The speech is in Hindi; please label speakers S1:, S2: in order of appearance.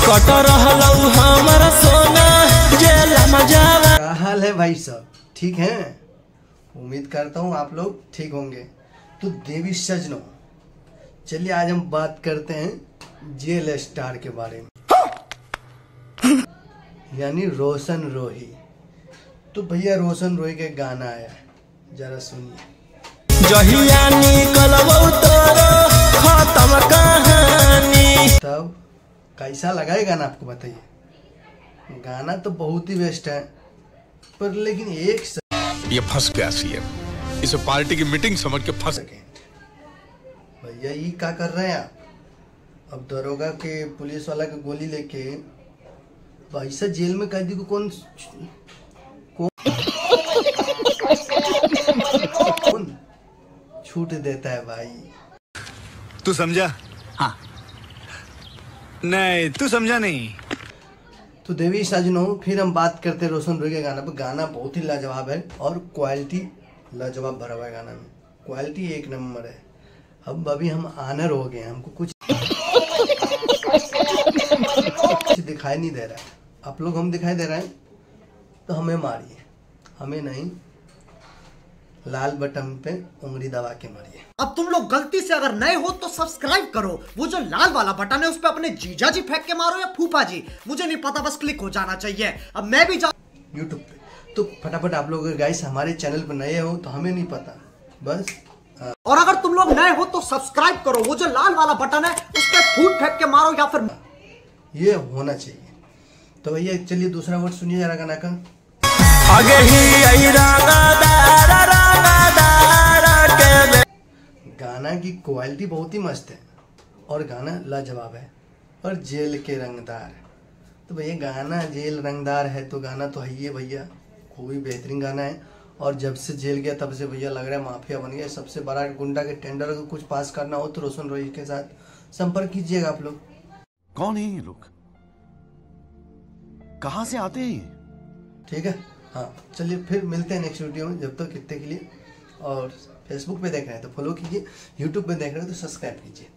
S1: कट रहलौ हमारा सोना जेला मजावा।
S2: क्या हाल है भाई साहब, ठीक हैं? उम्मीद करता हूँ आप लोग ठीक होंगे। तो देवी सजनों, चलिए आज हम बात करते हैं जेल स्टार के बारे में, यानी रोशन रोही। तो भैया रोशन रोही के गाना आया, जरा सुनिए।
S1: जहिया निकलबौ तोरो खत्म कहानी।
S2: तब कैसा लगा ये गाना आपको बताइए। गाना तो बहुत ही बेस्ट है, पर लेकिन एक
S3: ये फंस गया सीएम, इसे पार्टी की मीटिंग समझ के फंस गए।
S2: भैया ये क्या कर रहे हैं आप? अब दरोगा के पुलिस वाला के गोली लेके पैसा जेल में कैदी को कौन छूट देता है भाई?
S3: तू समझा? हाँ। नहीं तू समझा नहीं।
S2: तो देवी सजनों, फिर हम बात करते हैं रोशन रोही के गाना पर। गाना बहुत ही लाजवाब है और क्वालिटी लाजवाब भरा हुआ है। गाना में क्वालिटी एक नंबर है। अब अभी हम आनर हो गए, हमको कुछ दिखाई नहीं दे रहा है। आप लोग हम दिखाई दे रहे हैं तो हमें मारिए, हमें नहीं। लाल बटन पे उंगली दबा के मारिए।
S4: अब तुम लोग गलती से अगर नए हो तो सब्सक्राइब करो। वो जो लाल वाला बटन है उस पे अपने जीजा जी फेंक के मारो या फूफा जी, मुझे नहीं पता, बस क्लिक हो जाना चाहिए। अब मैं भी
S2: यूट्यूब पे। तो फटाफट आप लोग अगर गाइस हमारे चैनल पर नए हो तो हमें नहीं पता, बस
S4: और अगर तुम लोग नए हो तो सब्सक्राइब करो। वो जो लाल वाला बटन है उस पे फूट फेंक के मारो या फिर
S2: ये होना चाहिए। तो भैया चलिए दूसरा वर्ड सुनिए जरा गाना का।
S1: आगे ही आई
S2: गाना की क्वालिटी बहुत ही मस्त है और गाना लाजवाब है और जेल के रंगदार। तो भैया गाना जेल रंगदार है तो गाना तो है ही है भैया, खूब ही बेहतरीन गाना है। और जब से जेल गया तब से भैया लग रहा है माफिया बन गया। सबसे बड़ा गुंडा के टेंडर को कुछ पास करना हो तो रोशन रोही के साथ संपर्क कीजिएगा आप लोग।
S5: कौन है ये लोग, कहां से आते हैं?
S2: ठीक है, हाँ चलिए फिर मिलते हैं नेक्स्ट वीडियो में। जब तक कितने के लिए, और फेसबुक पे देख रहे हैं तो फॉलो कीजिए, यूट्यूब पे देख रहे हैं तो सब्सक्राइब कीजिए।